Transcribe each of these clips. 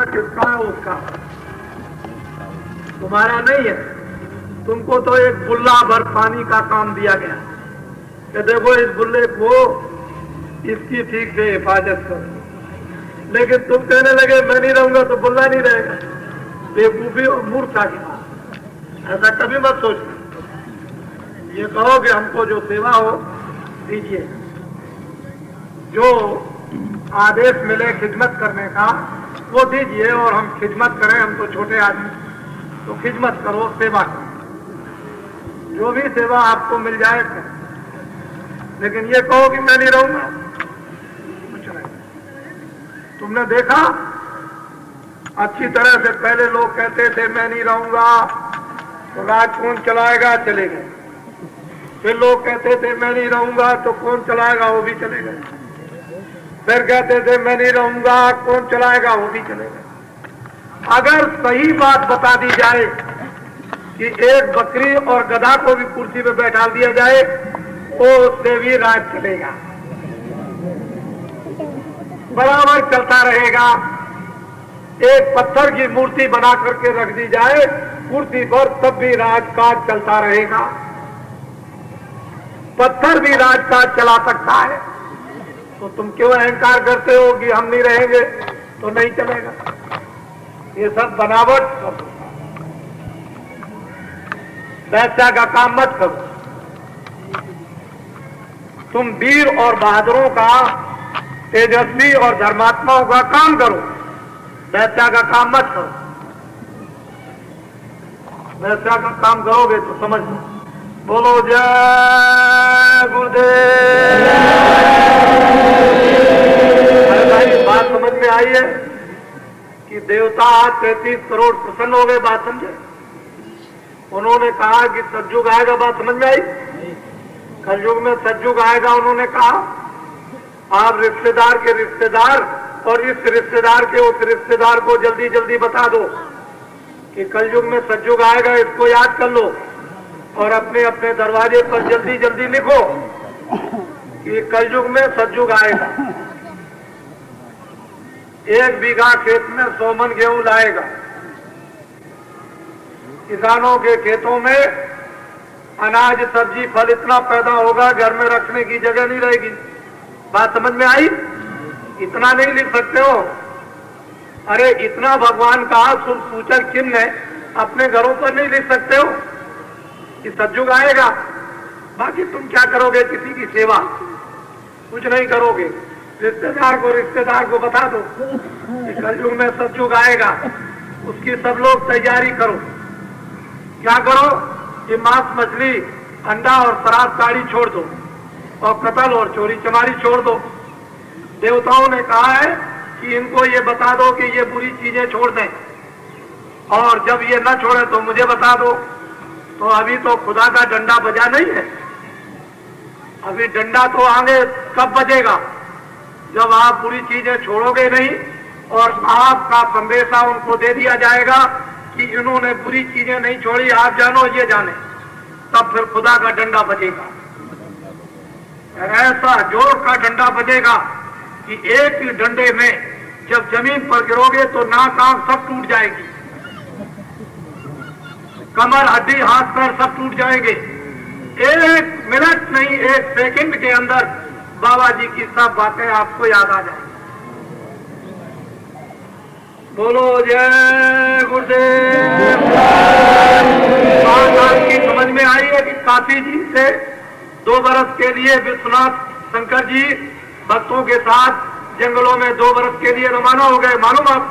किसका है? उसका, तुम्हारा नहीं है। तुमको तो एक बुल्ला भर पानी का काम दिया गया कि देखो इस बुल्ले को इसकी ठीक से हिफाजत करो, लेकिन तुम कहने लगे मैं नहीं रहूंगा तो बुल्ला नहीं रहेगा। बेवकूफी और मूर्खता की बात, ऐसा कभी मत सोचना। ये कहो कि हमको जो सेवा हो दीजिए, जो आदेश मिले खिदमत करने का वो दीजिए और हम खिदमत करें। हम तो छोटे आदमी, तो खिदमत करो, सेवा करो, जो भी सेवा आपको मिल जाए करो। लेकिन ये कहो कि मैं नहीं रहूंगा, कुछ नहीं। तुमने देखा अच्छी तरह से पहले लोग कहते थे मैं नहीं रहूंगा तो राज कौन चलाएगा, चले गए। फिर लोग कहते थे मैं नहीं रहूंगा तो कौन चलाएगा, वो भी चले गए। फिर कहते थे मैं नहीं रहूंगा कौन चलाएगा, वो भी चले गए। अगर सही बात बता दी जाए कि एक बकरी और गधा को भी कुर्सी पे बैठा दिया जाए तो उससे भी राज चलेगा, बराबर चलता रहेगा। एक पत्थर की मूर्ति बना करके रख दी जाए कुर्सी पर, तब भी राजकाज चलता रहेगा। पत्थर भी राजकाज चला सकता है। तो तुम क्यों अहंकार करते हो कि हम नहीं रहेंगे तो नहीं चलेगा? ये सब बनावट करो, वैसा का काम मत करो। तुम वीर और बहादुरों का, तेजस्वी और धर्मात्माओं का काम करो, वैसा का काम मत करो। वैसा का काम करोगे तो समझ लो। बोलो जय गुरुदेव। बात समझ में आई है कि देवता 33 करोड़ प्रसन्न हो गए, बात समझे? उन्होंने कहा कि सतयुग आएगा, बात समझ में आई? कलयुग में सतयुग आएगा, उन्होंने कहा आप रिश्तेदार के रिश्तेदार और इस रिश्तेदार के उस रिश्तेदार को जल्दी जल्दी बता दो कि कलयुग में सतयुग आएगा, इसको याद कर लो और अपने अपने दरवाजे पर जल्दी जल्दी लिखो कि कलयुग में सतयुग आएगा। 1 बीघा खेत में 100 मन गेहूं लाएगा। किसानों के खेतों में अनाज सब्जी फल इतना पैदा होगा घर में रखने की जगह नहीं रहेगी। बात समझ में आई? इतना नहीं लिख सकते हो? अरे इतना भगवान का शुभ सूचक चिन्ह है, अपने घरों पर नहीं लिख सकते हो कि सतयुग आएगा? बाकी तुम क्या करोगे? किसी की सेवा कुछ नहीं करोगे। रिश्तेदार को बता दो कि कलयुग में सतयुग आएगा, उसकी सब लोग तैयारी करो। क्या करो कि मांस मछली अंडा और शराब ताड़ी छोड़ दो और कत्ल और चोरी चमारी छोड़ दो। देवताओं ने कहा है कि इनको ये बता दो कि ये बुरी चीजें छोड़ दें, और जब ये न छोड़े तो मुझे बता दो। तो अभी तो खुदा का डंडा बजा नहीं है, अभी डंडा तो आगे कब बजेगा? जब आप बुरी चीजें छोड़ोगे नहीं और आपका संदेशा उनको दे दिया जाएगा कि इन्होंने बुरी चीजें नहीं छोड़ी, आप जानो ये जाने, तब फिर खुदा का डंडा बजेगा। ऐसा जोर का डंडा बजेगा कि एक ही डंडे में जब जमीन पर गिरोगे तो नाक आंख सब टूट जाएगी, कमर हड्डी हाथ पैर सब टूट जाएंगे। 1 मिनट नहीं, 1 सेकंड के अंदर बाबा जी की सब बातें आपको याद आ जाएंगी। बोलो जय गुरुदेव। बात आपकी समझ में आई है कि काशी जी से 2 बरस के लिए विश्वनाथ शंकर जी भक्तों के साथ जंगलों में 2 बरस के लिए रवाना हो गए। मालूम आप?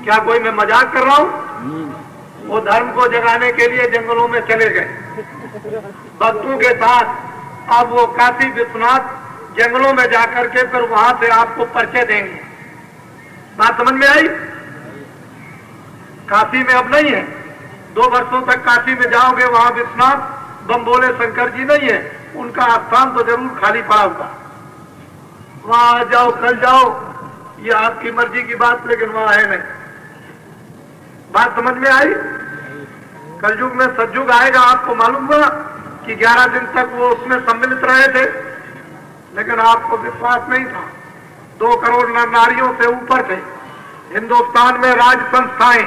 क्या कोई मैं मजाक कर रहा हूं? वो धर्म को जगाने के लिए जंगलों में चले गए भक्तों के साथ। अब वो काशी विश्वनाथ जंगलों में जाकर के फिर वहां से आपको परिचय देंगे। बात समझ में आई? काशी में अब नहीं है, 2 वर्षों तक काशी में जाओगे, वहां विश्वनाथ बम्बोले शंकर जी नहीं है, उनका स्थान तो जरूर खाली पड़ा होगा। वहां जाओ, कल जाओ, ये आपकी मर्जी की बात, लेकिन वहां है नहीं। बात समझ में आई? कलयुग में सतयुग आएगा, आपको मालूम हुआ कि 11 दिन तक वो उसमें सम्मिलित रहे थे, लेकिन आपको विश्वास नहीं था। 2 करोड़ नर नारियों से ऊपर थे, हिंदुस्तान में राज्य संस्थाएं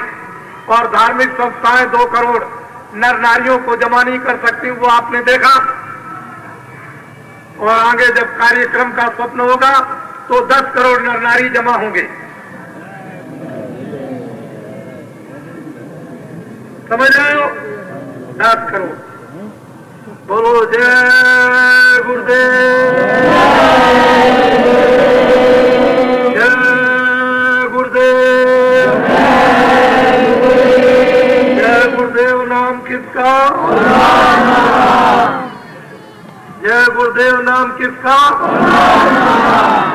और धार्मिक संस्थाएं 2 करोड़ नर नारियों को जमा नहीं कर सकती, वो आपने देखा। और आगे जब कार्यक्रम का स्वप्न होगा तो 10 करोड़ नर नारी जमा होंगे। समझ रहे हो? 10 करोड़। बोलो जय गुरुदेव, जय गुरुदेव, जय गुरुदेव। नाम किसका? जय गुरुदेव। नाम किसका?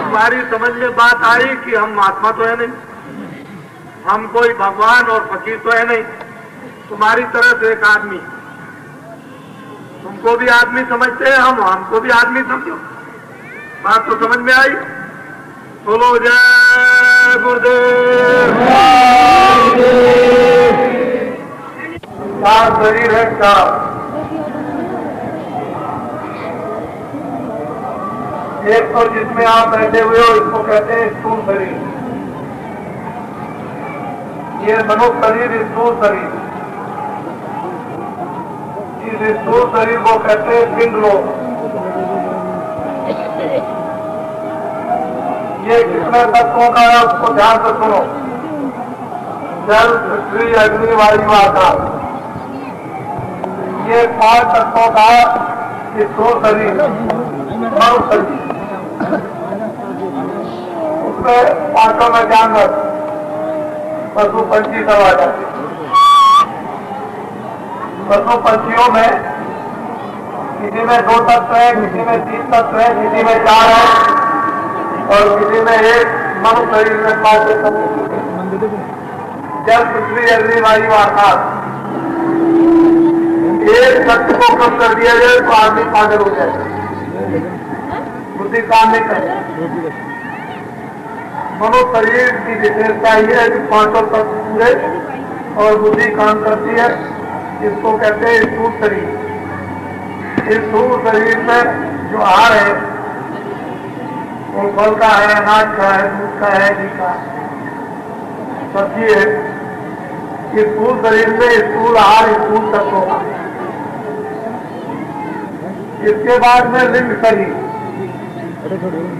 तुम्हारी समझ में बात आई कि हम महात्मा तो है नहीं, हम कोई भगवान और फकीर तो है नहीं, तुम्हारी तरह से एक आदमी। तुमको भी आदमी समझते हैं, हम हमको भी आदमी समझो। बात तो समझ में आई? बोलो जय गुरुदेव। चार शरीर है, चार। एक तो जिसमें आप बैठे हुए हो इसको कहते हैं स्थूल शरीर, ये मनुष्य शरीर स्थूल शरीर। इस स्थूल शरीर को कहते हैं पिंड लोक। ये कितने तत्वों का है उसको ध्यान से सुनो। जल, पृथ्वी, अग्नि, वायु, आकाश, ये 5 तत्वों का स्थूल शरीर, मनुष्य शरीर। उसमें 5 में जानवर, पशु, पंछी सब आ जाते। पशु पक्षियों में किसी में 2 तत्व है, किसी में 3 तत्व है, किसी में 4 है और किसी में 1। मनुष्य शरीर में 5 तत्व। जल, पृथ्वी, अग्नि, वायु, आकाश, एक तत्व को कम कर दिया जाए तो आदमी पागल हो जाए, बुद्धि काम नहीं करे। मनुष्य शरीर की विशेषता यह है कि 5 तत्व पूरे और बुद्धि काम करती है। इसको कहते हैं स्थूल शरीर। इस स्थूल शरीर में जो आहार है वो फल का है, अनाज का है, दूध का है, घी का, सब्जी है। इस स्थूल शरीर में स्थूल आहार, स्थूल तत्वों का। इसके बाद में लिंग शरीर,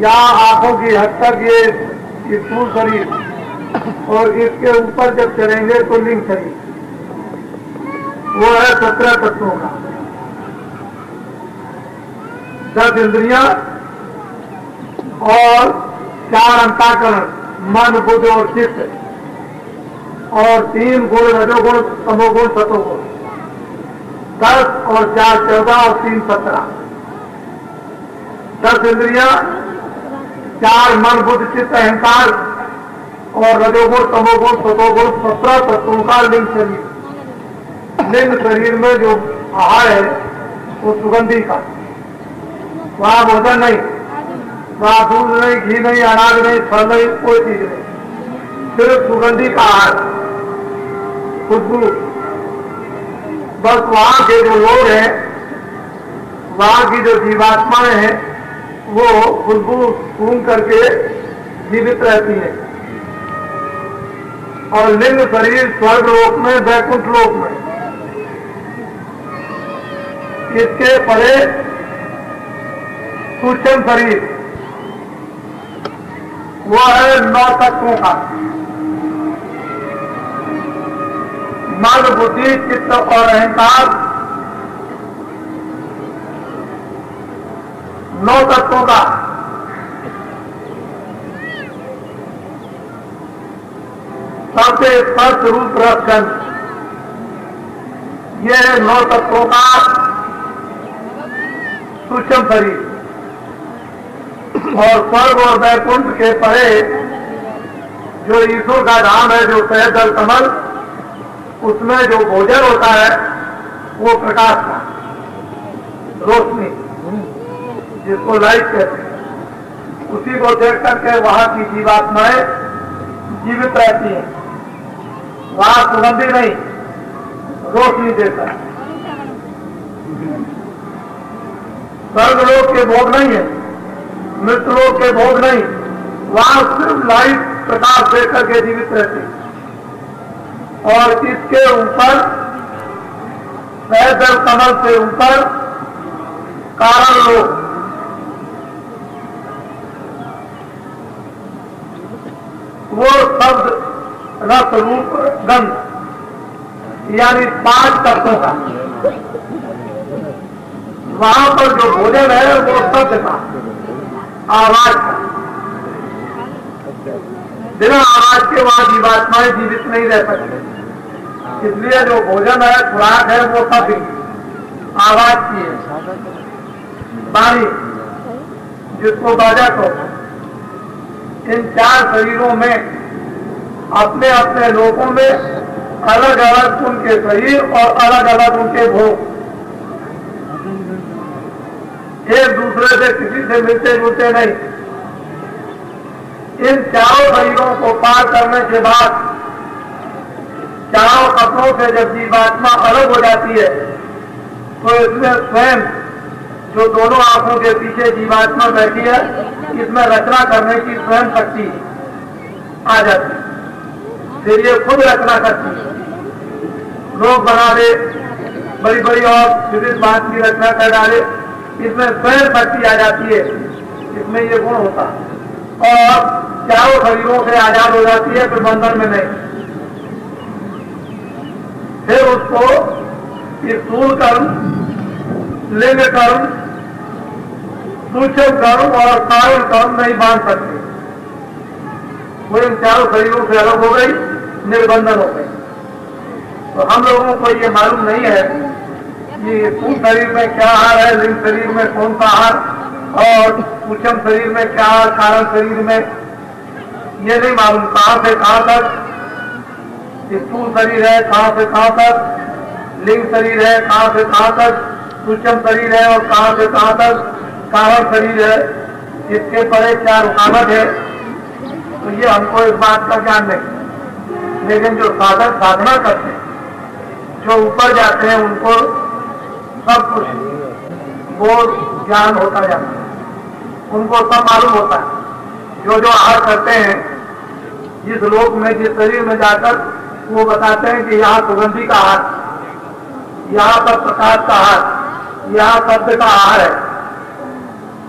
या आंखों की हद तक ये स्थूल शरीर और इसके ऊपर जब चलेंगे तो लिंग शरीर, वो है 17 तत्वों का। 10 इंद्रियां और 4 अंतःकरण, मन, बुद्धि और चित्त, और 3 गुण, रजोगुण, तमोगुण, सतोगुण। 10 और 4 14 और 3 17। 10 इंद्रियां, 4 मन, बुद्धि, चित्त, अहंकार और रजोगुण, तमोगुण, सतोगुण, 17 तत्वों का लिंग शरीर। लिंग शरीर में जो आहार है वो सुगंधी का, वहां भोजन नहीं, वहां दूध नहीं, घी नहीं, अनाज नहीं, फल नहीं, कोई चीज नहीं, सिर्फ सुगंधी का आहार, खुशबू। बस वहां के जो लोग हैं, वहां की जो जीवात्माएं हैं, वो खुशबू सूंघ करके जीवित रहती है। और लिंग शरीर स्वर्ग लोक में, वैकुंठ लोक में। इसके परे सूक्ष्म शरीर, वो है 9 तत्वों का। मन, बुद्धि, चित्त और अहंकार, 9 तत्वों का। सबसे स्पष्ट रूप रक्षण, ये 9 तत्वों का सूक्ष्म शरीर। और स्वर्ग और वैकुंठ के परे जो ईश्वर का धाम है, जो सहजल कमल, उसमें जो भोजन होता है वो प्रकाश का, रोशनी, जिसको लाइट कहते हैं। उसी को देख करके वहां की जीवात्माएं जीवित रहती हैं। वहां सुगंधी नहीं, रोशनी देता है। स्वर्गलोक के भोग नहीं है, मृत्यलोक के भोग नहीं, वहां सिर्फ लाइट प्रकाश दे करके जीवित रहती है। और इसके ऊपर पैदल कमल से ऊपर कारण लोग वो शब्द रस रूप गंध यानी 5 तत्वों का, वहां पर जो भोजन है वो शब्द का, आवाज का। बिना आवाज के वहां जीवात्माएं जीवित नहीं रह सकते। इसलिए जो भोजन है, खुराक है, वो सब आवाज की है, वाणी जिसको बाजा कहते हैं। इन 4 शरीरों में अपने अपने लोगों में अलग अलग उनके शरीर और अलग अलग उनके भोग, एक दूसरे से किसी से मिलते जुलते नहीं। इन 4 शरीरों को पार करने के बाद 4 कपड़ों से जब जीवात्मा अलग हो जाती है तो इसमें स्वयं जो दोनों आंखों के पीछे जीवात्मा बैठी है, इसमें रचना करने की स्वयं शक्ति आ जाती है। फिर ये खुद रचना करती है, लोग बना दे, बड़ी बड़ी और विविध बात की रचना कर डाले, इसमें स्वयं शक्ति आ जाती है, इसमें ये गुण होता है। और 4 शरीरों से आजाद हो जाती है, फिर बंधन में नहीं। फिर उसको स्थूल कर्म, लिंग कर्म, सूक्ष्म कर्म और कारण कर्म नहीं बांध सकते। वो इन 4 शरीरों से अलग हो गई, निर्बंधन हो गई। तो हम लोगों को ये मालूम नहीं है कि स्थूल शरीर में क्या आहार है, लिंग शरीर में कौन सा आहार, और सूक्ष्म शरीर में क्या, कारण शरीर में, ये नहीं मालूम। कहां से कहां तक स्थूल शरीर है, कहां से कहां तक लिंग शरीर है, कहां से कहां तक सूक्ष्म शरीर है, और कहां से कहां तक कारण शरीर है, इसके परे क्या रुकावट है, तो ये हमको इस बात का ज्ञान नहीं। लेकिन जो साधक साधना करते हैं, जो ऊपर जाते हैं, उनको सब कुछ वो ज्ञान होता जाता है, उनको सब मालूम होता है। जो जो आहार करते हैं, जिस लोक में, जिस शरीर में जाकर वो बताते हैं कि यहाँ सुगंधी का आहार, यहाँ पर प्रकाश का आहार, यहाँ शब्द का आहार है,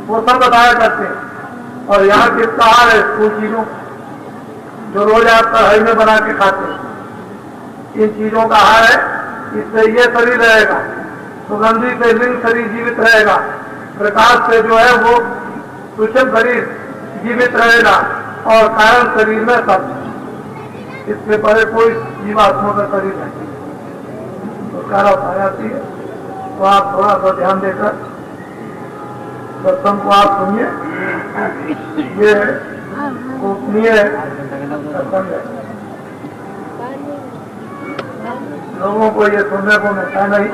वो सब बताया करते हैं। और यहाँ किसका आहार है? कुछ चीजों जो रोज आप कढ़ाई में बना के खाते हैं, इन चीजों का आहार है। इससे ये शरीर रहेगा, सुगंधी से लिंग शरीर जीवित रहेगा, प्रकाश से जो है वो सूक्ष्म शरीर जीवित रहेगा, और कारण शरीर में सब। इससे परे कोई जीवात्मा का शरीर नहीं। तो कारण आती है, तो आप थोड़ा सा ध्यान देकर सत्संग को आप सुनिए। ये गोपनीय सत्संग है, लोगों को ये सुनने को मिलता नहीं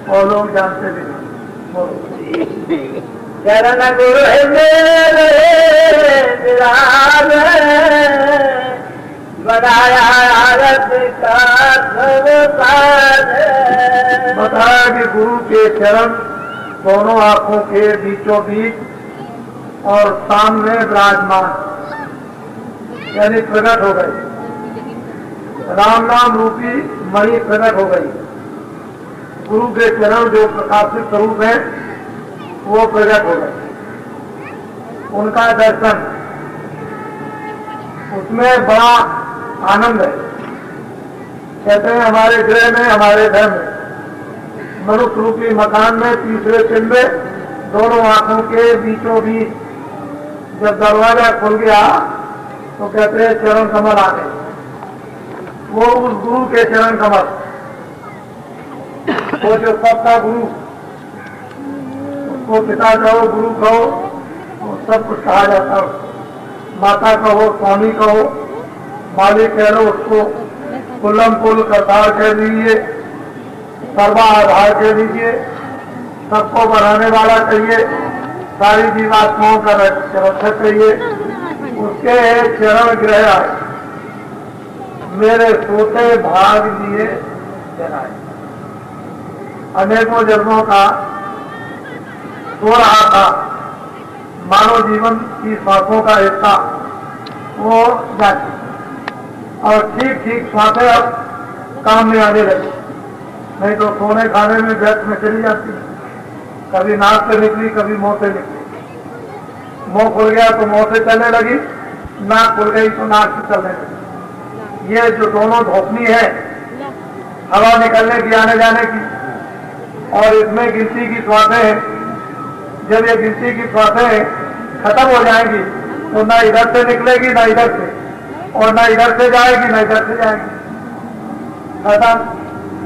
और लोग जानते भी नहीं। चरण गुरु मेरे विराज बनाया आरत का बताया कि गुरु के चरण दोनों आंखों के बीचों बीच और सामने विराजमान, यानी प्रकट हो गई। राम नाम रूपी मणि प्रकट हो गई। गुरु के चरण जो प्रकाशित स्वरूप है वो प्रकट हो गए। उनका दर्शन, उसमें बड़ा आनंद है। कहते हैं हमारे गृह में, हमारे घर में, मनुष्य रूपी मकान में, तीसरे पिंड में, दोनों आंखों के बीचों बीच जब दरवाजा खुल गया तो कहते हैं चरण कमल आ गए। वो उस गुरु के चरण कमल, वो जो सबका गुरु, उसको पिता कहो, गुरु कहो, वो सब कुछ कहा जाता है। माता कहो, स्वामी कहो, मालिक कह लो, उसको कुल्लम कुल करतार कह दीजिए, सर्वाधार कह दीजिए, सबको बढ़ाने वाला कहिए, सारी जीवात्माओं का रक्षक कहिए। उसके चरण ग्रह आए, मेरे सोते भाग लिए जनाए। अनेकों जन्मों का सो रहा था, मानव जीवन की सांसों का हिस्सा वो जाती और ठीक ठीक स्वास्थ्य अब काम में आने लगी। नहीं तो सोने खाने में व्यर्थ में चली जाती, कभी नाक से निकली कभी मुंह से निकली। मुंह खुल गया तो मुंह से चलने लगी, नाक खुल गई तो नाक से चलने लगी। ये जो दोनों धोपनी है हवा निकलने की आने जाने की, और इसमें गिनती की श्वासें हैं। जब ये गिनती की श्वासें खत्म हो जाएंगी तो ना इधर से निकलेगी ना इधर से, और ना इधर से जाएगी ना इधर से जाएगी। खत्म।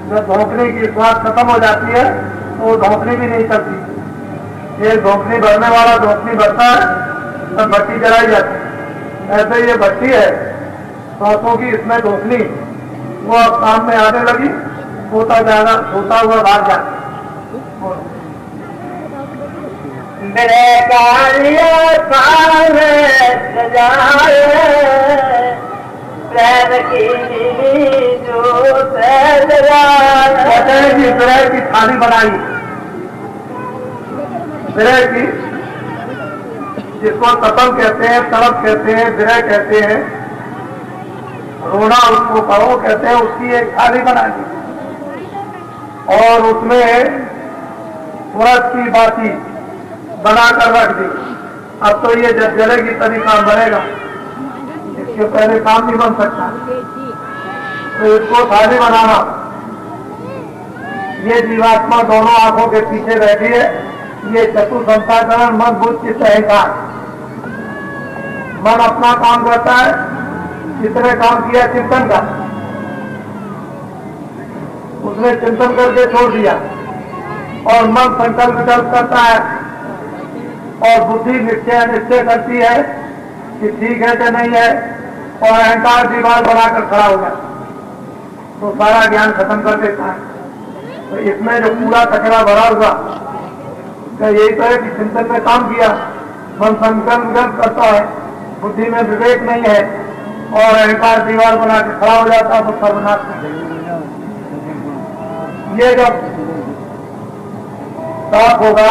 जब धोखनी की श्वास खत्म हो जाती है तो वो धोखनी भी नहीं चलती। ये धोखनी भरने वाला धोखनी भरता है तब भट्टी जलाई जाती है। ऐसे ये भट्टी है श्वासों की, इसमें धोखनी वो अब काम में आने लगी, होता जाएगा, होता हुआ बाहर जाता। विरह की थाली बनाई, विरह की, जिसको तपन कहते हैं, तड़प कहते हैं, विरह कहते हैं, रोना उसको कहो कहते हैं, उसकी एक थाली बनाई और उसमें व्रत की बाती बनाकर रख दी। अब तो ये जब जलेगी तभी काम बनेगा, इसके पहले काम नहीं बन सकता। तो इसको थाली बनाना। ये जीवात्मा दोनों आंखों के पीछे बैठी है। ये चतुर्संताकरण मन बुद्ध चित्त अहंकार। मन अपना काम करता है, कितने काम किया चिंतन का, उसने चिंतन करके छोड़ दिया, और मन संकल्प विकल्प करता है, और बुद्धि निश्चय करती है कि ठीक है कि नहीं है, और अहंकार दीवार बनाकर खड़ा हो गया तो सारा ज्ञान खत्म कर देता है। तो इसमें जो पूरा कचरा भरा हुआ तो यही तो है कि चिंतन में काम किया, मन संकल्प विकल्प करता है, बुद्धि में विवेक नहीं है, और अहंकार दीवार बना के खड़ा हो जाता है तो सर्वनाश कर देगा। ये जब साफ होगा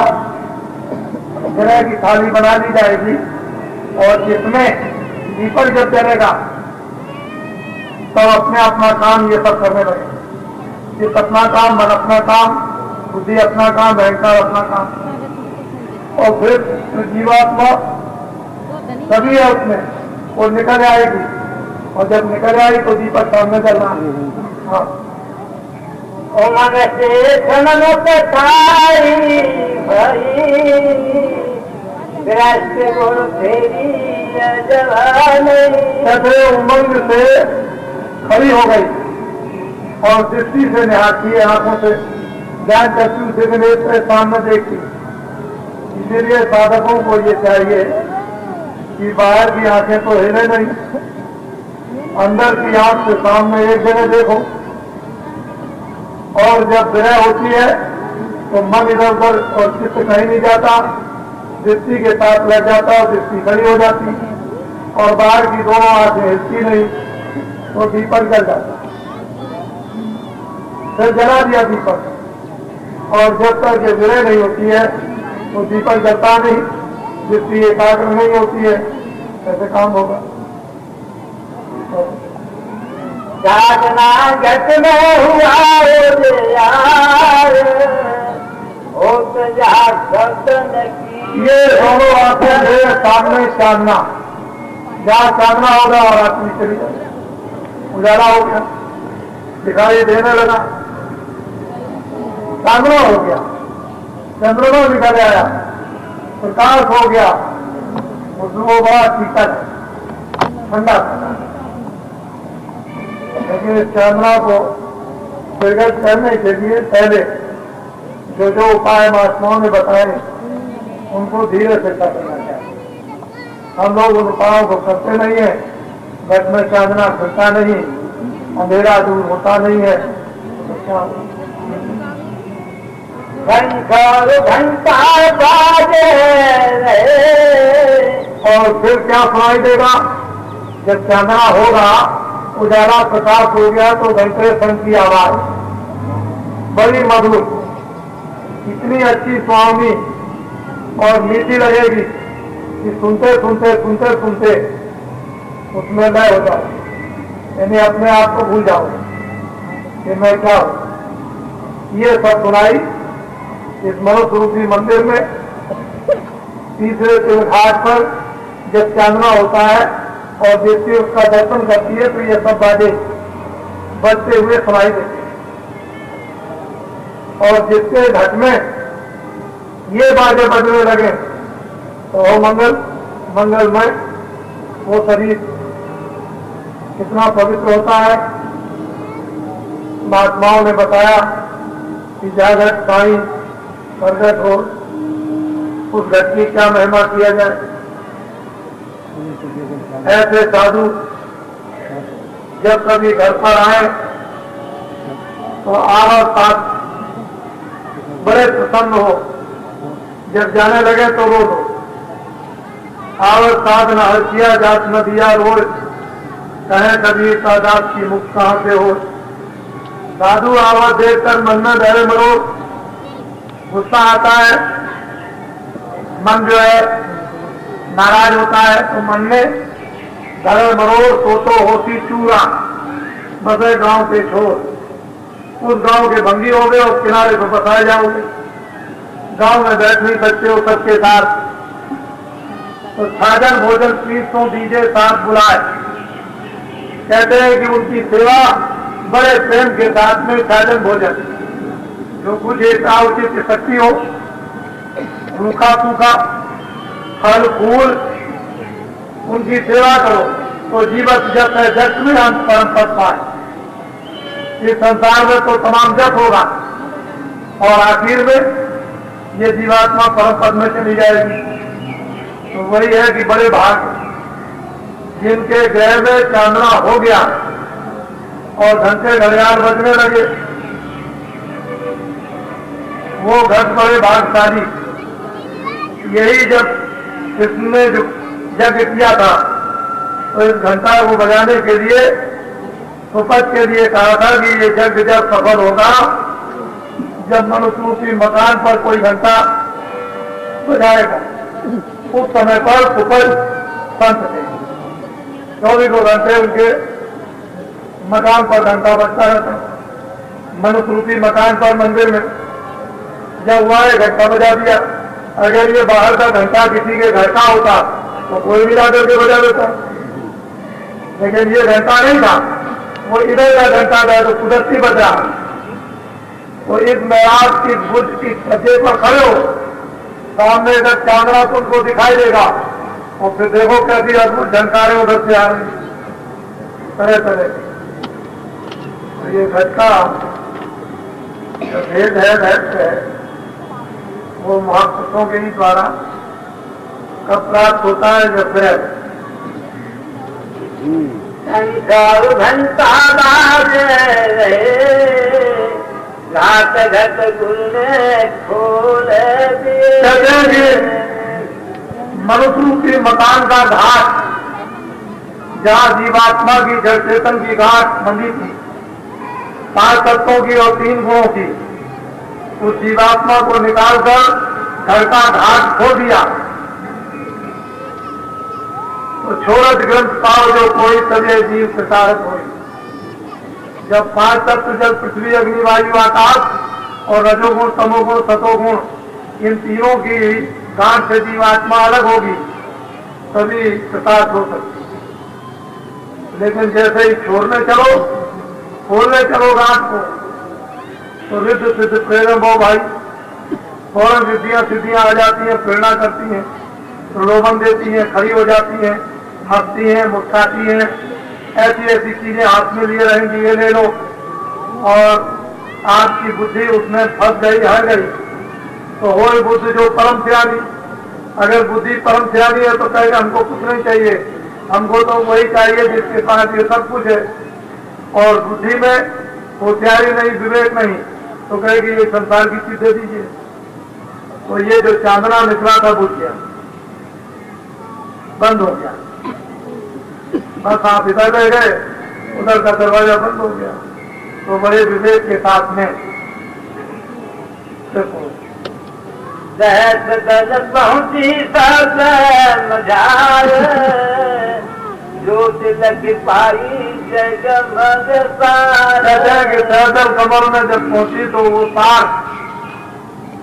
ग्रह की थाली बना ली जाएगी, और जिसमें दीपक जब जलेगा तब अपने अपना काम ये सब करने लगे। ये अपना काम, मन अपना काम, बुद्धि अपना काम, अहंकार अपना काम, और फिर जीवात्मा सभी है उसमें, वो निकल आएगी, और जब निकल आएगी तो दीपक सामने चलना। हाँ, ओ मन से सनमत थाई भई ग्रस्त गुण फेरी जवानी। ऐसे उमंग से खड़ी हो गई और दृष्टि से निहारती है, आंखों से ज्ञान चक्षु से नेत्र सामने देखती। इसीलिए साधकों को ये चाहिए कि बाहर की आंखें तो हिले नहीं, अंदर की आंख से सामने एक जगह देखो, और जब विरह होती है तो मन इधर उधर और चित्त कहीं नहीं जाता, दृष्टि के साथ लग जाता और दृष्टि खड़ी हो जाती, और बाहर की दोनों आंखें हिलती नहीं तो दीपक जल जाता। फिर जला दिया दीपक, और जब तक ये विरह नहीं होती है तो दीपक जलता नहीं, दृष्टि एकाग्र नहीं होती है, कैसे काम होगा। जागना जट में हुआ यार, हो तो ये दोनों आंखें मेरे सामने चांदना, जहाँ चांदना होगा और आदमी चली जाए, उजाला हो गया, दिखाई देने लगा, चांदना हो गया, चंद्रमा निकल आया, प्रकाश हो गया, उसको बड़ा शीतल ठंडा था। लेकिन इस चांदना को निर्गत करने के लिए पहले जो जो उपाय महात्माओं ने बताए उनको धीरे से करना चाहिए। हम लोग उन उपायों को करते नहीं है, घट में चांदना खुलता नहीं, अंधेरा दूर होता नहीं है, घंटा बाजे और फिर क्या सुनाई देगा जब चांदना होगा, उजाला प्रकाश हो गया तो घंटे संग की आवाज बड़ी मधुर, इतनी अच्छी स्वामी और मीठी लगेगी कि सुनते सुनते सुनते सुनते उसमें मैं हो जाऊं, यानी अपने आप को भूल जाऊं कि मैं क्या हूं। ये सब सुनाई इस मनुष्य रूपी मंदिर में तीसरे घाट पर जब चांदना होता है और जिसकी उसका दर्शन करती है तो ये सब बाजे बजते हुए सुनाई देते हैं। और जिसके घट में ये बाजे बजने लगे तो हो मंगलमय वो शरीर कितना पवित्र होता है। महात्माओं ने बताया कि जहाँ घट साई प्रगट हो उस घट की क्या महिमा किया जाए। ऐसे साधु जब कभी घर पर आए तो आवर साथ बड़े प्रसन्न हो, जब जाने लगे तो रो दो। आवर साध न हर किया जात न दिया रोज, कहे कभी तादाद की मुक्त कहां से हो। साधु आवाज देखकर मन में डरे मरो, गुस्सा आता है, मन जो है नाराज होता है तो मन में डरे मरो तो होती चूरा बसे गांव के छोर। उस गांव के भंगी हो गए और किनारे पर बसाए जाओगे। गांव में बैठने बच्चे हो सबके साथ तो साजन भोजन पीसों दीजिए साथ बुलाए। कहते हैं कि उनकी सेवा बड़े प्रेम के साथ में साजन भोजन जो कुछ एक उचित शक्ति हो, रूखा सूखा फल फूल उनकी सेवा करो तो जीवन जप है, जप में हम परम पद पाए। इस संसार में तो तमाम जप होगा और आखिर में ये जीवात्मा परम पद में चली जाएगी। तो वही है कि बड़े भाग जिनके ग्रह में चांदना हो गया और घंटे घड़ियाल बजने लगे वो घट बड़े भागशाली। यही जब इसने जो यज्ञ किया था तो इस घंटा को बजाने के लिए सुपथ के लिए कहा था कि ये यज्ञ जब सफल होगा जब मनुष्य रूपी मकान पर कोई घंटा बजाएगा उस समय पर सुपथ संत थे। 24 घंटे उनके मकान पर घंटा बजता रहता। मनुष्य रूपी मकान पर मंदिर में जब हुआ है घंटा बजा दिया। अगर ये बाहर का घंटा किसी के घर का होता तो कोई भी जाकर के बजा देता, लेकिन ये घंटा नहीं था, वो इधर का घंटा था तो कुदरती बजा। तो इस मैराज की बुद्ध की छज्जे पर खड़े हो, सामने इधर चांदना तुमको दिखाई देगा और फिर देखो कैसी अद्भुत झंकारें उधर से आ रही तरह तरह। तो ये घटका भेद है, भेद है, वो महापुरुषों के ही द्वारा कब प्राप्त होता है जब भेद शंकर घंटा बाजे रहे घाट घट गुल्ले खोल दिए। मनुष्य रूपी मकान का घाट जहाँ जीवात्मा की जड़ चेतन की घाट बंधी थी 5 तत्वों की और 3 गुणों की, उस जीवात्मा को निकालकर घर का घाट खो दिया। तो छोड़त ग्रंथ पाओ जो कोई तबे जीव प्रसारक हो। जब 5 तत्व जल पृथ्वी अग्नि वायु आकाश और रजोगुण तमोगुण सतोगुण इन तीनों की गांठ से जीवात्मा अलग होगी तभी प्रकाश हो सकती। लेकिन जैसे ही छोड़ने चलो खोलने चलो गांठ को तो रिद्ध सिद्ध प्रेरम हो भाई, फौरन रिद्धियां सिद्धियां आ जाती हैं, प्रेरणा करती हैं, प्रलोभन देती हैं, खड़ी हो जाती हैं, हंसती हैं, मुस्कुराती हैं, ऐसी ऐसी चीजें हाथ में लिए रहेंगी, ये ले लो। और आपकी बुद्धि उसमें फंस गई, हर गई तो हो बुद्धि जो परम सियानी। अगर बुद्धि परम सियानी है तो कहेगा हमको कुछ नहीं चाहिए, हमको तो वही चाहिए जिसके पास ये सब कुछ है। और बुद्धि में होशियारी नहीं, विवेक नहीं, तो कहेगी ये संसार की चीज दे दीजिए। तो ये जो चांदना निकला था बुझ गया, बंद हो गया। बस आप इधर रह गए, उधर का दरवाजा बंद हो गया। तो बड़े विवेक के साथ में देखो सहस दल पहुंची सब मझार ज्योत लग पाई जगमग सार। कहते हैं कि सहस्त्र कमल में जब पहुंची तो वो सार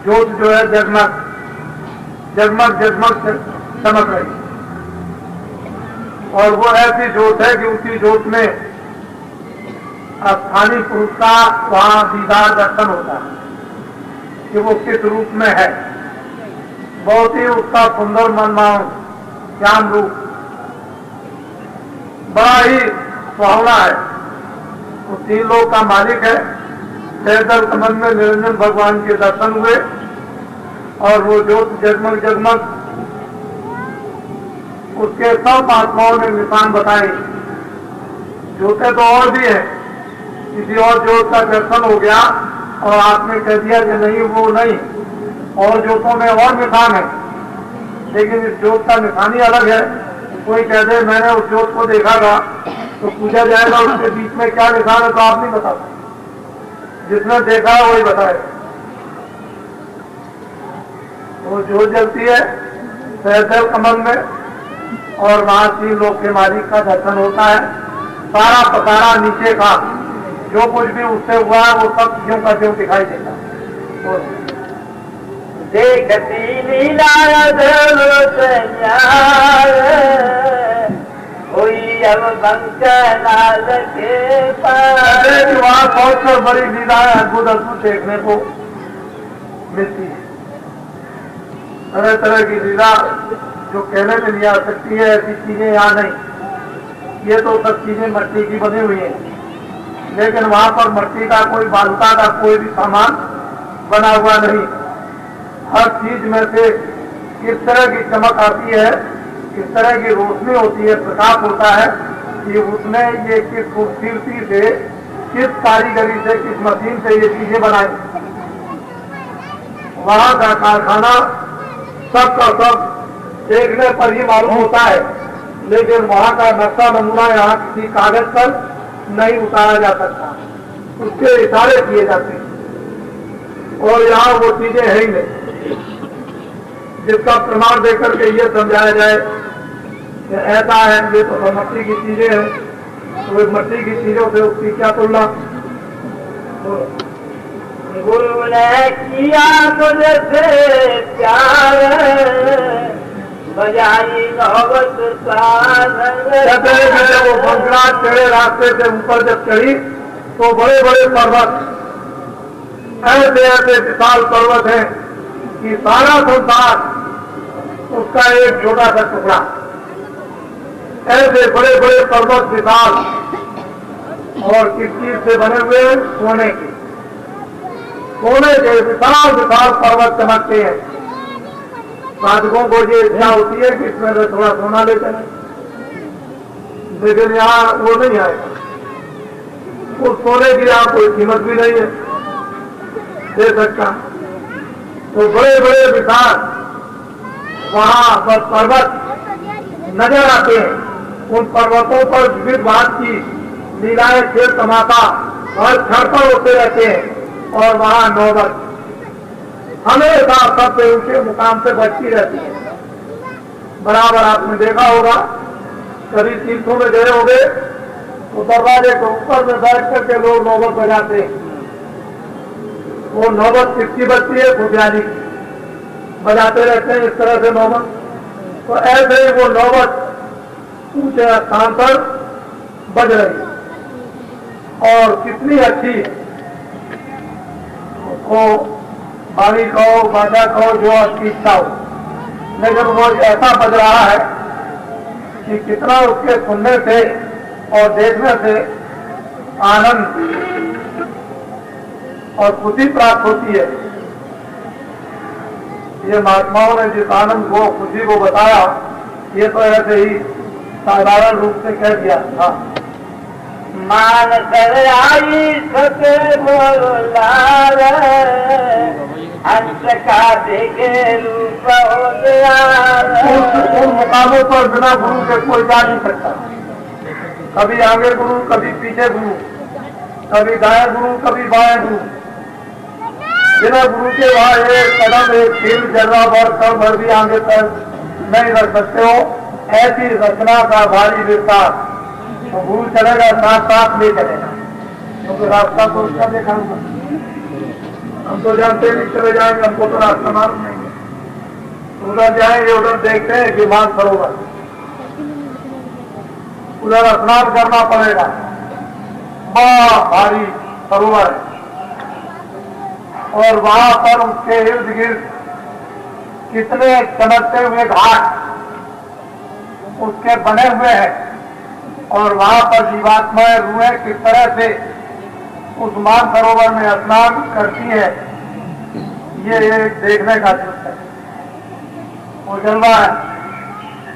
ज्योत जो है जगमग जगमग जगमग चमक रही, और वो ऐसी ज्योत है कि उसी ज्योत में स्थानीय पुरुष का वहां दीदार दर्शन होता है कि वो किस रूप में है। बहुत ही उसका सुंदर मनमोहन श्याम रूप बड़ा ही सुहावना है। वो 3 लोक का मालिक है। सहस्त्र कमल में निरंजन भगवान के दर्शन हुए और वो ज्योत जगमग जगमग उसके सब महात्माओं ने निशान बताए। ज्योतें तो और भी है, किसी और ज्योत का दर्शन हो गया और आपने कह दिया कि नहीं वो नहीं, और ज्योतों में और निशान है, लेकिन इस ज्योत का निशान ही अलग है। कोई कह दे मैंने उस ज्योत को देखा था तो पूछा जाएगा उसके बीच में क्या निशान है, तो आप नहीं बता सकते, जिसने देखा है वही बताए। वो ज्योत जलती है सहस्त्र कमल में और वहां 3 लोक के मालिक का दर्शन होता है। सारा पसारा नीचे का जो कुछ भी उससे हुआ है वो सब ज्यों का ज्यों दिखाई देता है। देखती लीला कोई अब बंकनाल के पार। वहां बहुत से बड़ी लीला अद्भुत अद्भुत देखने को मिलती है। तरह तरह की लीला जो कहने में नहीं आ सकती है, ऐसी चीजें यहाँ नहीं। ये तो सब चीजें मिट्टी की बनी हुई है, लेकिन वहां पर मिट्टी का कोई बालुका का कोई भी सामान बना हुआ नहीं। हर चीज में से किस तरह की चमक आती है, किस तरह की रोशनी होती है, प्रकाश होता है कि उसमें ये किस खूबसूरती से, किस कारीगरी से, किस मशीन से ये चीजें बनाई। वहां का कारखाना सबका सब देखने पर ही मालूम होता है, लेकिन वहां का नक्शा नमूना यहाँ किसी कागज पर नहीं उतारा जा सकता, उसके इशारे किए जाते हैं। और यहाँ वो चीजें है ही नहीं जिसका प्रमाण देकर के ये समझाया जाए कि ऐसा है, ये तो मिट्टी की चीजें हैं, तो मिट्टी की चीजों से उसकी क्या तुलना। गुरु ने किया तुझसे प्यार बजाई नौबत कहते हैं कि जब वो बंगला टेढ़े रास्ते से ऊपर जब चढ़ी तो बड़े बड़े पर्वत, ऐसे ऐसे विशाल पर्वत हैं कि सारा संसार उसका एक छोटा सा टुकड़ा। ऐसे बड़े बड़े पर्वत विशाल, और किस चीज से बने हुए? सोने के। सोने के विशाल विशाल पर्वत चमकते हैं। साधकों को ये इच्छा होती है कि इसमें से थोड़ा सोना ले चले, लेकिन यहाँ वो नहीं आएगा। उस सोने की यहाँ कोई कीमत भी नहीं है दे सकता। तो बड़े बड़े विशाल वहां पर पर्वत नजर आते हैं। उन पर्वतों पर विविध भांत की लीलाएं, खेल तमाशा हर क्षण पर होते रहते हैं, और वहां नौबत हमेशा सबसे ऊंचे मुकाम से बढ़ती रहती है। बराबर आपने देखा होगा, कभी तीर्थों में गए होंगे तो दरवाजे के ऊपर में बैठ करके लोग नौबत बजाते हैं। वो नौबत किसकी बजती है? खुशियानी बजाते रहते हैं इस तरह से नौबत। तो ऐसे ही वो नौबत ऊंचे स्थान पर बज रही, और कितनी अच्छी है। उसको बाणी कहो, बाजा कहो, जो आपकी इच्छा हो, लेकिन वो ऐसा बज रहा है कि कितना उसके सुनने से और देखने से आनंद और खुशी प्राप्त होती है। ये महात्माओं ने जिस आनंद को, खुशी को बताया, ये तो ऐसे ही साधारण रूप से कह दिया था। मान कर आई सके बोलार हंस का देखे रूप हो गया। उन मुकामों पर बिना गुरु के कोई जा नहीं सकता। कभी आगे गुरु, कभी पीछे गुरु, कभी दाएं गुरु, कभी बाएं गुरु। बिना गुरु के वहां एक कदम, एक कील, जर्रा भर, कर भर भी आगे तक नहीं रख सकते हो। ऐसी रचना का भारी विस्तार, तो भूल चलेगा साथ साथ ले चलेगा, क्योंकि रास्ता तो उसका देखा होगा। हम तो जानते नहीं चले जाएंगे, हमको तो रास्ता मालूम नहीं है। उधर जाएंगे, उधर देखते हैं कि मानसरोवर, उधर स्नान करना पड़ेगा, बड़ा भारी सरोवर है, और वहां पर उसके इर्द गिर्द कितने चमकते हुए घाट उसके बने हुए हैं, और वहां पर जीवात्माएं रूहें किस तरह से उस मानसरोवर में स्नान करती है, ये एक देखने का दृश्य है। वो जलवा है,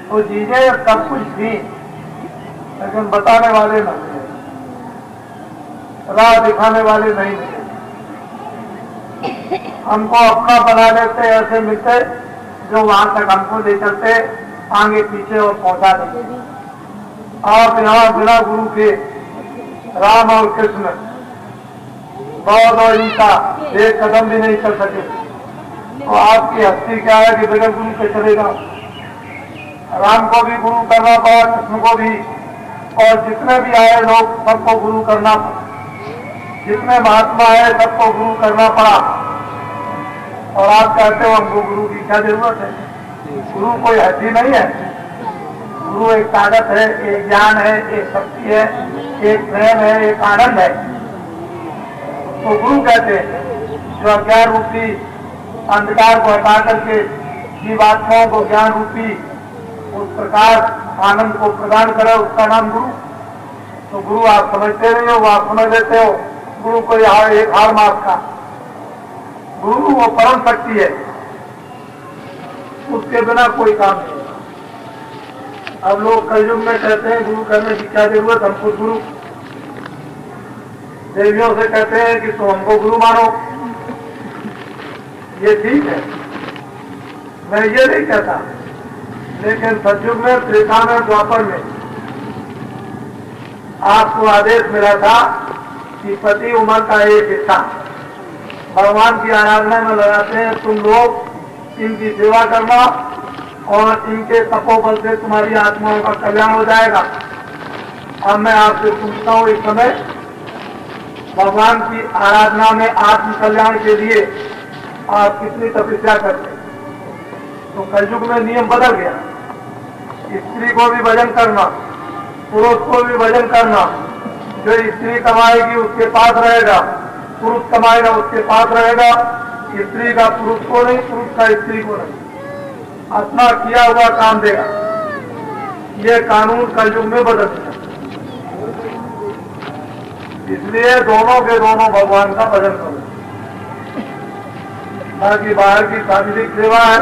तो चीजें सब कुछ थी, लेकिन बताने वाले न मिले, राह दिखाने वाले नहीं मिले। हमको अपना बना लेते, ऐसे मिलते जो वहां तक हमको ले चलते, आगे पीछे और पहुंचा देते। आप यहाँ बिना गुरु के राम और कृष्ण, बौद्ध और ईसा एक कदम भी नहीं चल सके, तो आपकी हस्ती क्या है कि बगैर गुरु के चलेगा? राम को भी गुरु करना पड़ा, कृष्ण को भी, और जितने भी आए लोग सबको गुरु करना पड़ा, जितने महात्मा है सबको गुरु करना पड़ा। और आप कहते हो हमको गुरु की क्या जरूरत है? गुरु कोई हस्ती नहीं है, गुरु एक ताकत है, एक ज्ञान है, एक शक्ति है, एक प्रेम है, एक आनंद है। तो गुरु कहते हैं जो अज्ञान रूपी अंधकार को हटा करके जीवात्माओं को ज्ञान रूपी उस प्रकार आनंद को प्रदान करे, उसका नाम गुरु। तो गुरु आप समझते नहीं हो, आप समझ लेते हो गुरु कोई एक हार मार्ग का। गुरु वो परम शक्ति है, उसके बिना कोई काम नहीं। अब लोग कलयुग में कहते हैं गुरु करने की क्या जरूरत, हमको गुरु। देवियों से कहते हैं कि तुम हमको गुरु मानो, ये ठीक है, मैं ये नहीं कहता। लेकिन सतयुग में, त्रेता में, द्वापर में आपको आदेश मिला था कि प्रति उम्र का एक हिस्सा भगवान की आराधना में लगाते हैं, तुम लोग इनकी सेवा करना और इनके तपोबल से तुम्हारी आत्माओं का कल्याण हो जाएगा। अब मैं आपसे पूछता हूँ, इस समय भगवान की आराधना में आत्म कल्याण के लिए आप कितनी तपस्या करते हैं? तो कलयुग में नियम बदल गया, स्त्री को भी भजन करना, पुरुष को भी भजन करना। जो स्त्री कमाएगी उसके पास रहेगा, पुरुष कमाएगा उसके पास रहेगा, स्त्री का पुरुष को नहीं, पुरुष का स्त्री को नहीं, अपना किया हुआ काम देगा। ये कानून कलयुग में बदल गया, इसलिए दोनों के दोनों भगवान का भजन करो। बाकी बाहर की शारीरिक सेवा है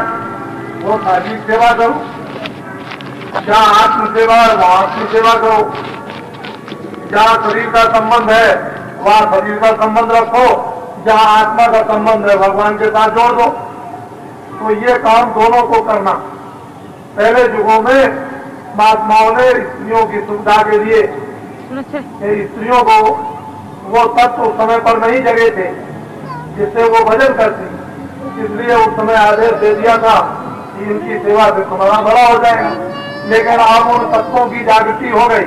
वो शारीरिक सेवा करो, जहाँ आत्म सेवा है वहाँ आत्म सेवा करो, जहाँ शरीर का संबंध है वहाँ शरीर का संबंध रखो, जहाँ आत्मा का संबंध है भगवान के साथ जोड़ दो। तो ये काम दोनों को करना। पहले युगों में महात्माओं ने स्त्रियों की सुविधा के लिए स्त्रियों को वो तत्व उस समय पर नहीं जगे थे जिससे वो भजन करती, इसलिए उस समय आदेश दे दिया था कि इनकी सेवा से तुम्हारा बड़ा हो जाएगा। लेकिन अब उन तत्वों की जागृति हो गई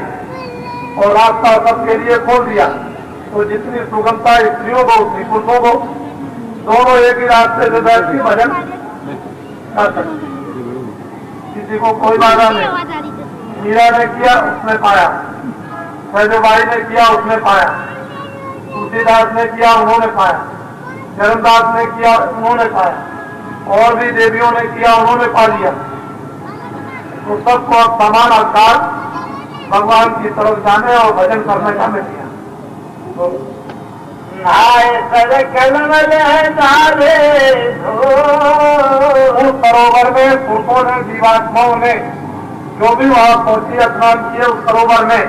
और रास्ता सबके लिए खोल दिया, तो जितनी सुगमता स्त्रियों को उतनी पुरुषों को, दोनों एक ही रास्ते से बैठ के भजन कर सकते, किसी को कोई बाधा नहीं। मीरा ने किया उसने पाया, सैजबाई ने किया उसने पाया, तुलसीदास ने किया उन्होंने पाया, धर्मदास ने किया उन्होंने पाया, और भी देवियों ने किया उन्होंने पा लिया। तो सबको अब समान अवकाश भगवान की तरफ जाने और भजन करने का मिल गया। उस सरोवर में पुरुषों ने, जीवात्माओं ने जो भी वहां पहुंची स्नान किए उस सरोवर में,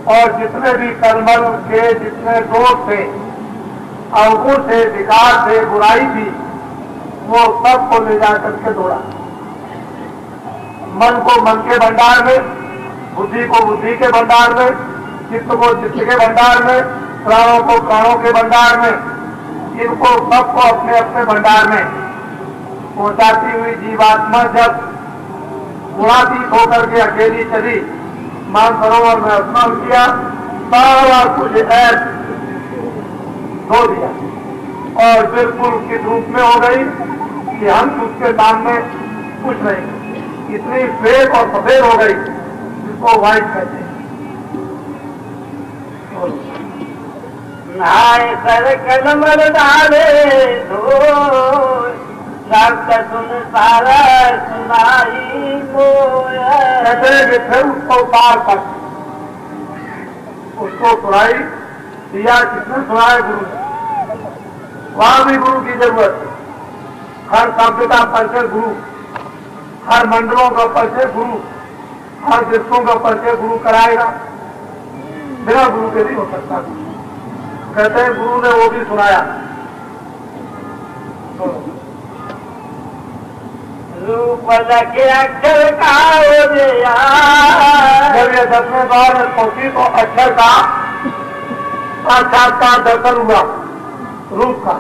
और जितने भी कलमल के जितने दोष थे, अवगुण थे, विकार थे, बुराई थी, वो सबको ले जाकर के दौड़ा। मन को मन के भंडार में, बुद्धि को बुद्धि के भंडार में, चित्त को चित्त के भंडार में, प्राणों को प्राणों के भंडार में, इनको सबको अपने अपने भंडार में पहुंचाती हुई जीवात्मा जब गुणातीत होकर के अकेली चली, मानसरोवर में स्नान किया, सारा कुछ ऐप धो दिया और बिल्कुल उसके धूप में हो गई कि हंस उसके सामने कुछ नहीं, इतनी श्वेत और सफेद हो गई जिसको व्हाइट कहते हैं। नाय कर कलमर डाले धो शब्द सुन सारा सुनाई मोया। कहते हैं कि फिर उसको उतार कर उसको सुनाई दिया। किसने सुनाया? गुरु ने। वहां भी गुरु की जरूरत है। हर शब्द का परिचय गुरु, हर मंडलों का परिचय गुरु, हर देशों का परिचय गुरु कराएगा, बिना गुरु के नहीं हो सकता। कहते हैं गुरु ने वो भी सुनाया। रूप लगे अक्षर का जब ये 10वें द्वार में पहुंची तो अक्षर का साक्षात्कार दर्शन हुआ, रूप का।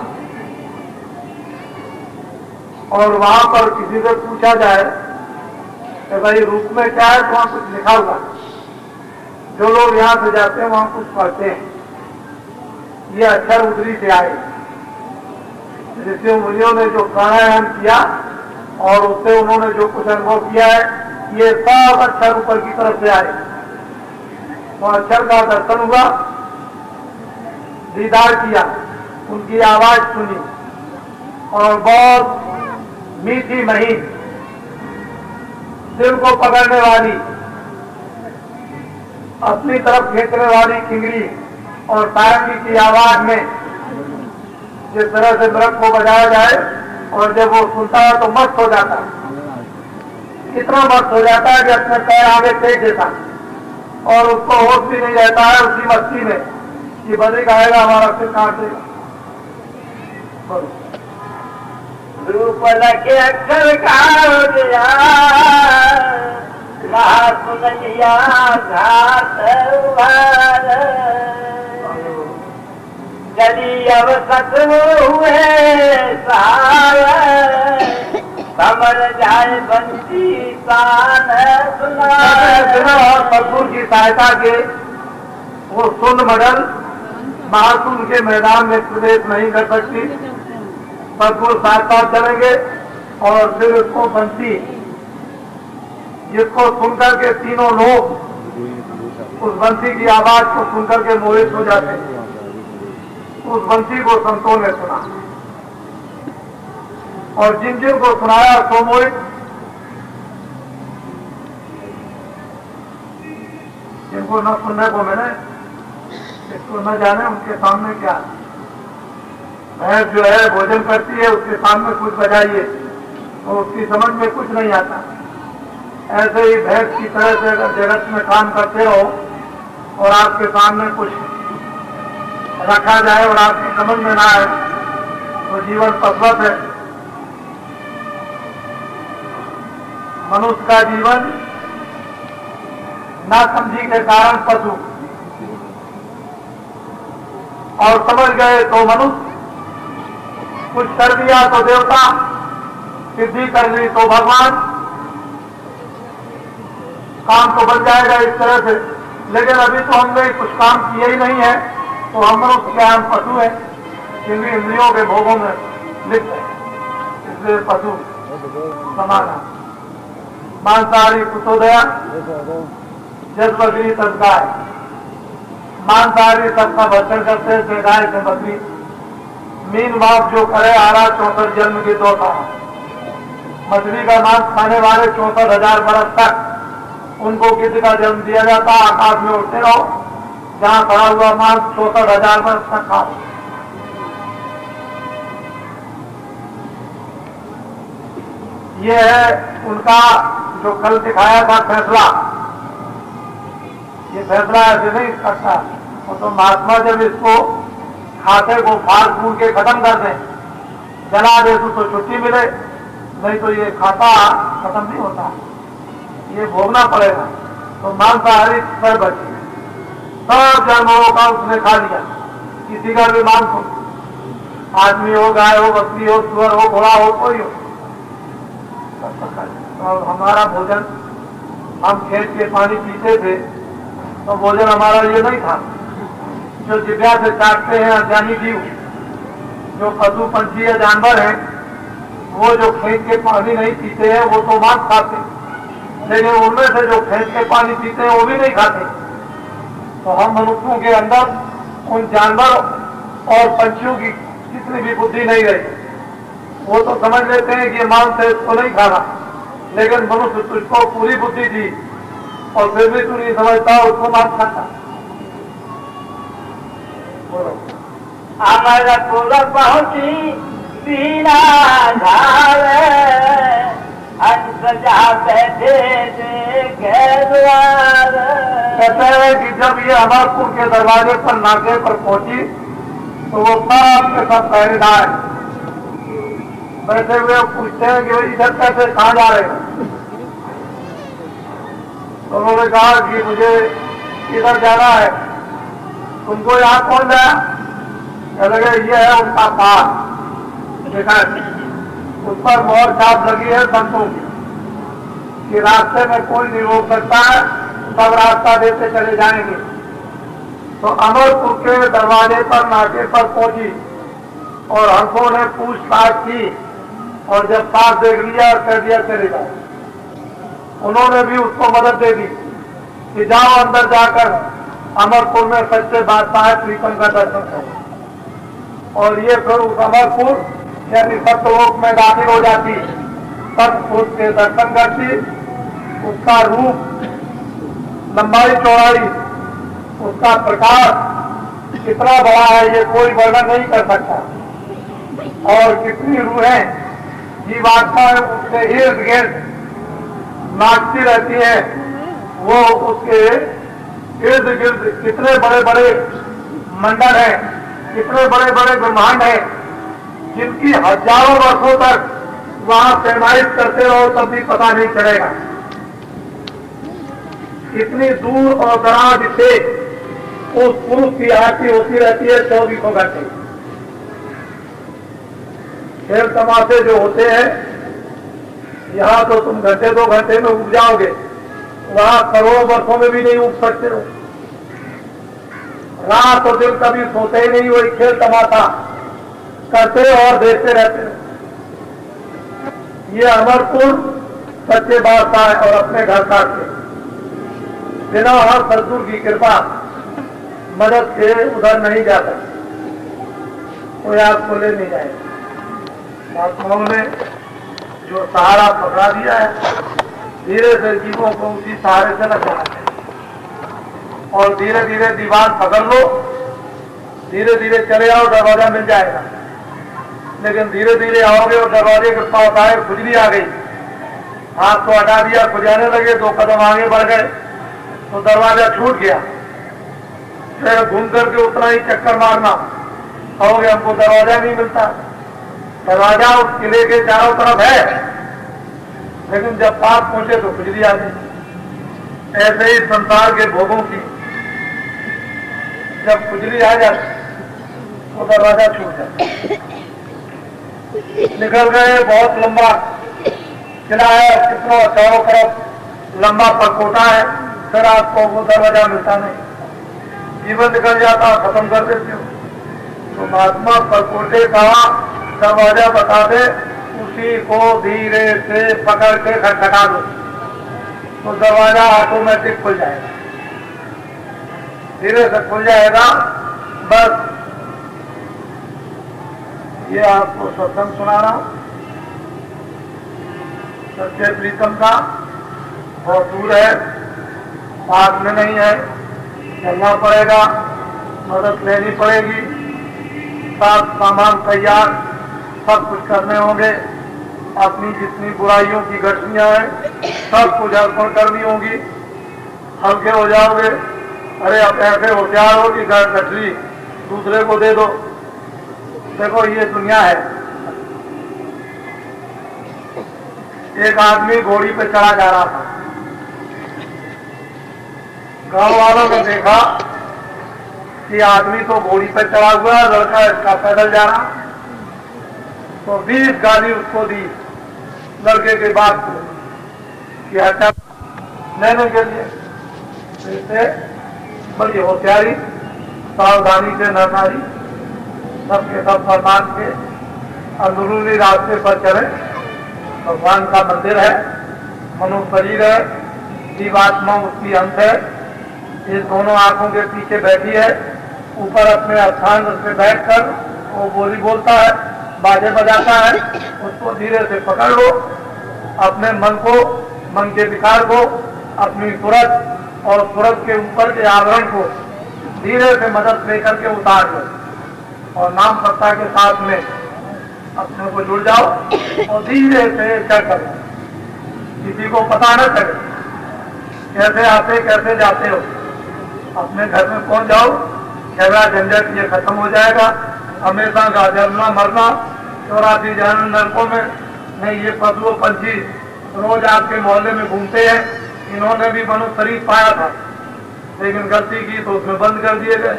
और वहां पर किसी से पूछा जाए कि भाई रूप में क्या है, तो वहां कुछ लिखा हुआ। जो लोग यहां से जाते हैं वहां कुछ पढ़ते हैं, ये अक्षर उतरी से आए। ऋषियों मुनियों ने जो प्राणायाम किया और उससे उन्होंने जो कुछ अनुभव किया है, ये सब अक्षर ऊपर की तरफ से आए। तो अक्षर का दर्शन हुआ, दीदार किया, उनकी आवाज सुनी और बहुत मीठी महीन, दिल को पकड़ने वाली, अपनी तरफ खींचने वाली किंगरी और सारंगी की आवाज में जिस तरह से मृग को बजाया जाए, और जब वो सुनता है तो मस्त हो जाता है। इतना मस्त हो जाता है कि अपने पैर आगे फेंक देता और उसको होश भी नहीं रहता है उसी मस्ती में कि बदे आएगा हमारा सिर काट देगा। रूप लगे अक्षर का सुनिया घाट चली अब सत्व हुए समर जाए बंसी तान सुना। बिना और सदगुरु की सहायता के वो सुंद मडल महासुर के मैदान में प्रवेश नहीं कर सकती। सदगुरु साथ साथ चलेंगे और फिर उसको बंसी, जिसको सुनकर के तीनों लोग उस बंसी की आवाज को सुनकर के मोहित हो जाते हैं। उस बंसी को संतों ने सुना और जिन जिन को सुनाया सो मोहित, जिनको न सुनने को मिले, इसको न जाने उनके सामने क्या। भैंस जो है भोजन करती है, उसके सामने कुछ बजाइए तो उसकी समझ में कुछ नहीं आता। ऐसे ही भैंस की तरह से अगर जगत में काम करते रहो और आपके सामने कुछ रखा जाए और आपकी समझ में ना आए तो जीवन पशवत है। मनुष्य का जीवन नासमझी के कारण पशु, और समझ गए तो मनुष्य, कुछ कर दिया तो देवता, सिद्धि कर ली तो भगवान, काम तो बन जाएगा इस तरह से। लेकिन अभी तो हमने कुछ काम किए ही नहीं है, तो हम मनुष्य क्या, हम पशु है, जिनकी इंद्रियों के भोगों में लिप्त है, इसलिए पशु समान है। मांसाहारी कुतोदया जस बकरी तस गाय। मांसाहारी सबका भक्षण करते थे, गाय से बकरी। मीन बाप जो करे आरा 64 जन्म की दोता। मछली का मांस खाने वाले 64,000 बरस तक उनको किसी का जन्म दिया जाता। आकाश में उड़ते रहो, जहां खड़ा हुआ मांस 64,000 वर्ष तक खा। ये है उनका जो कल दिखाया था फैसला। ये फैसला ऐसे नहीं करता, वो तो महात्मा जब इसको खाते को फाड़ फूड़ के खत्म कर दें, जला दे तो छुट्टी मिले, नहीं तो ये खाता खत्म नहीं होता, ये भोगना पड़ेगा। तो मांसाहारी पर बची, सब जानवरों का उसने खा लिया, किसी का भी मांस हो, आदमी हो, गाय हो, बकरी हो, सुअर हो, घोड़ा हो, कोई हो, और हमारा भोजन हम खेत के पानी पीते थे तो भोजन हमारा ये नहीं था। जो जिभ्या से काटते हैं अज्ञानी जीव, जो पशु पंछी या जानवर हैं, वो जो खेत के पानी नहीं पीते हैं वो तो मांस खाते, लेकिन उनमें से जो खेत के पानी पीते हैं वो भी नहीं खाते। तो हम मनुष्यों के अंदर उन जानवर और पंछियों की जितनी भी बुद्धि नहीं रही, वो तो समझ लेते हैं कि ये मांस है, इसको नहीं खाना, लेकिन मनुष्य तुझको पूरी बुद्धि दी और फिर भी तू नहीं समझता, उसको मांस खाता। अमर पुर पहुंची बीना झावे, हंस जा बैठे देखे द्वार। कहते हैं कि जब ये अमरपुर के दरवाजे पर नाके पर पहुंची तो वो सब के सब पहरेदार बैठे हुए पूछते हैं कि इधर कैसे कहाँ जा रहे हैं। तो उन्होंने कहा कि मुझे इधर जाना है, तुमको यहाँ कौन गया? कह लगे ये है उनका पास, देखा उस पर मोहर छाप लगी है संतों की कि रास्ते में कोई नहीं रोक सकता है, सब रास्ता देते चले जाएंगे। तो अमरपुर के दरवाजे पर नाके पर पहुंची और हंसों ने पूछताछ की और जब पास देख लिया और कह दिया चले जाओ। उन्होंने भी उसको मदद दे दी कि जाओ अंदर जाकर अमरपुर में सच्चे बादशाह प्रीतम का दर्शन करो। और ये फिर उस अमरपुर यानी सत्यलोक में दाखिल हो जाती, सतपुरुष के दर्शन करती। उसका रूप, लंबाई चौड़ाई, उसका प्रकाश कितना बड़ा है ये कोई वर्णन नहीं कर सकता। और कितनी रूहें जीवात्मा उसके इर्द गिर्द नाचती रहती है, वो उसके इर्द गिर्द कितने बड़े बड़े मंडल हैं, कितने बड़े बड़े ब्रह्मांड हैं, जिनकी हजारों वर्षों तक वहां पैमाइश करते रहो तब भी पता नहीं चलेगा। इतनी दूर और दराज से उस पुरुष की आरती होती रहती है 24 घंटे। खेल तमाशे जो होते हैं यहाँ तो तुम घंटे 2 घंटे में उग जाओगे, वहां करोड़ों वर्षों में भी नहीं उग सकते हो। रात और दिन कभी सोते ही नहीं, वही खेल तमाशा करते और देखते रहते हो। ये अमरपुर सच्चे बादशाह और अपने घर काटते बिना हर सदगुरु की कृपा मदद के उधर नहीं जा सकते, कोई आपको ले नहीं जाएगा। महात्माओं ने जो सहारा पकड़ा दिया है, धीरे से जीवों को उसी सहारे से लग जाना चाहिए और धीरे धीरे दीवार पकड़ लो, धीरे धीरे चले आओ, दरवाजा मिल जाएगा। लेकिन धीरे धीरे आओगे और दरवाजे के पास आए, खुजली आ गई, हाथ को हटा दिया, खुजाने लगे, 2 कदम आगे बढ़ गए तो दरवाजा छूट गया। फिर घूम करके उतना ही चक्कर मारना, कहोगे हमको दरवाजा नहीं मिलता। दरवाजा उस किले के चारों तरफ है, लेकिन जब पास पहुंचे तो खुजली आ गई। ऐसे ही संसार के भोगों की जब खुजली आ जाती तो दरवाजा छूट जाता। निकल गए, बहुत लंबा किला है, कितना चारों तरफ लंबा परकोटा है, फिर आपको वो दरवाजा मिलता नहीं, जीवन निकल जाता, खत्म कर देते हो। तो महात्मा परकोटे का दरवाजा बता दे, उसी को धीरे से पकड़ के खटखटा दो तो दरवाजा ऑटोमेटिक खुल जाएगा, धीरे से खुल जाएगा। बस ये आपको सत्संग सुना रहा हूं सच्चे प्रीतम का, बहुत दूर है, पास में नहीं है, चलना पड़ेगा, मदद लेनी पड़ेगी, साथ सामान तैयार, सब कुछ करने होंगे। अपनी जितनी बुराइयों की घटनियां हैं सब कुछ अर्पण करनी होगी, हल्के हो जाओगे। अरे अब ऐसे होशियार हो कि गठरी दूसरे को दे दो। देखो ये दुनिया है। एक आदमी घोड़ी पे चढ़ा जा रहा था, गांव वालों ने देखा कि आदमी तो घोड़ी पे चढ़ा हुआ है, लड़का इसका पैदल जा रहा, तो 20 गाली उसको दी लड़के के बाप को कि अच्छा लेने के लिए। इससे बड़ी होशियारी सावधानी से नरनारी सबके सब सम्मान के अंदरूनी रास्ते पर चले। भगवान का मंदिर है, मनुष्य शरीर है, जीवात्मा उसकी अंश है। ये दोनों आंखों के पीछे बैठी है, ऊपर अपने स्थान पे बैठकर वो बोली बोलता है, बाजे बजाता है। उसको धीरे से पकड़ लो, अपने मन को, मन के विकार को, अपनी सूरत और सूरत के ऊपर के आवरण को धीरे से मदद लेकर के उतार लो और नाम सत्ता के साथ में अपने को जुड़ जाओ और धीरे से चल करो। किसी को पता न चले कैसे आते कैसे जाते हो। अपने घर में पहुंच जाओ, झगड़ा झंझट ये खत्म हो जाएगा। हमेशा का जन्मना मरना 84 जन्म नरकों में नहीं। ये पशु पंछी रोज आपके मोहल्ले में घूमते हैं। इन्होंने भी मनुष्य शरीर पाया था, लेकिन गलती की तो उसमें बंद कर दिए गए।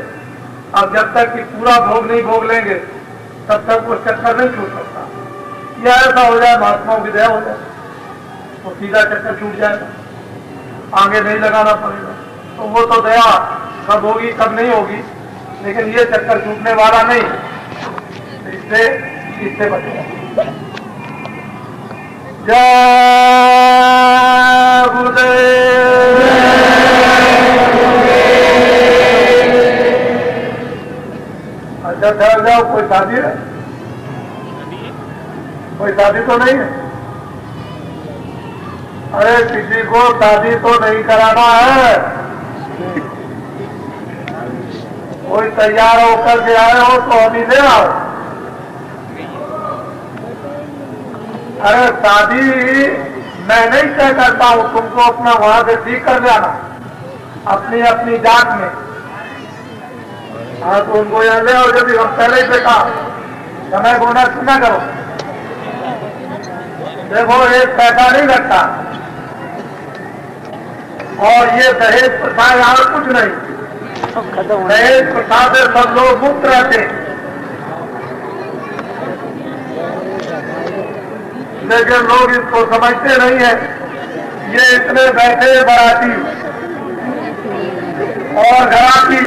अब जब तक कि पूरा भोग नहीं भोग लेंगे तब तक वो चक्कर नहीं छूट सकता। या ऐसा हो जाए महात्माओं की दया हो जाए तो सीधा चक्कर छूट जाएगा, आगे नहीं लगाना पड़ेगा। तो वो तो दया कब होगी कब नहीं होगी, लेकिन ये चक्कर छूटने वाला नहीं। इससे बचेगा। जय गुरुदेव। अच्छा ठहर जाओ, कोई शादी है? कोई शादी तो नहीं है? अरे किसी को शादी तो नहीं कराना है। कोई तैयार होकर के आए हो तो अभी ले आओ। अरे शादी मैं नहीं तय करता हूं, तुमको अपना वहां से ठीक कर जाना अपनी अपनी जात में। हाँ तो उनको यहाँ ले आओ। यदि हम पहले ही बेटा समय को नष्ट न करो। देखो एक पैसा नहीं लगता और ये दहेज प्रथा यहाँ कुछ नहीं। दहेज प्रथा से सब लोग मुक्त रहते, लेकिन लोग इसको समझते नहीं है। ये इतने बैठे बाराती और घराती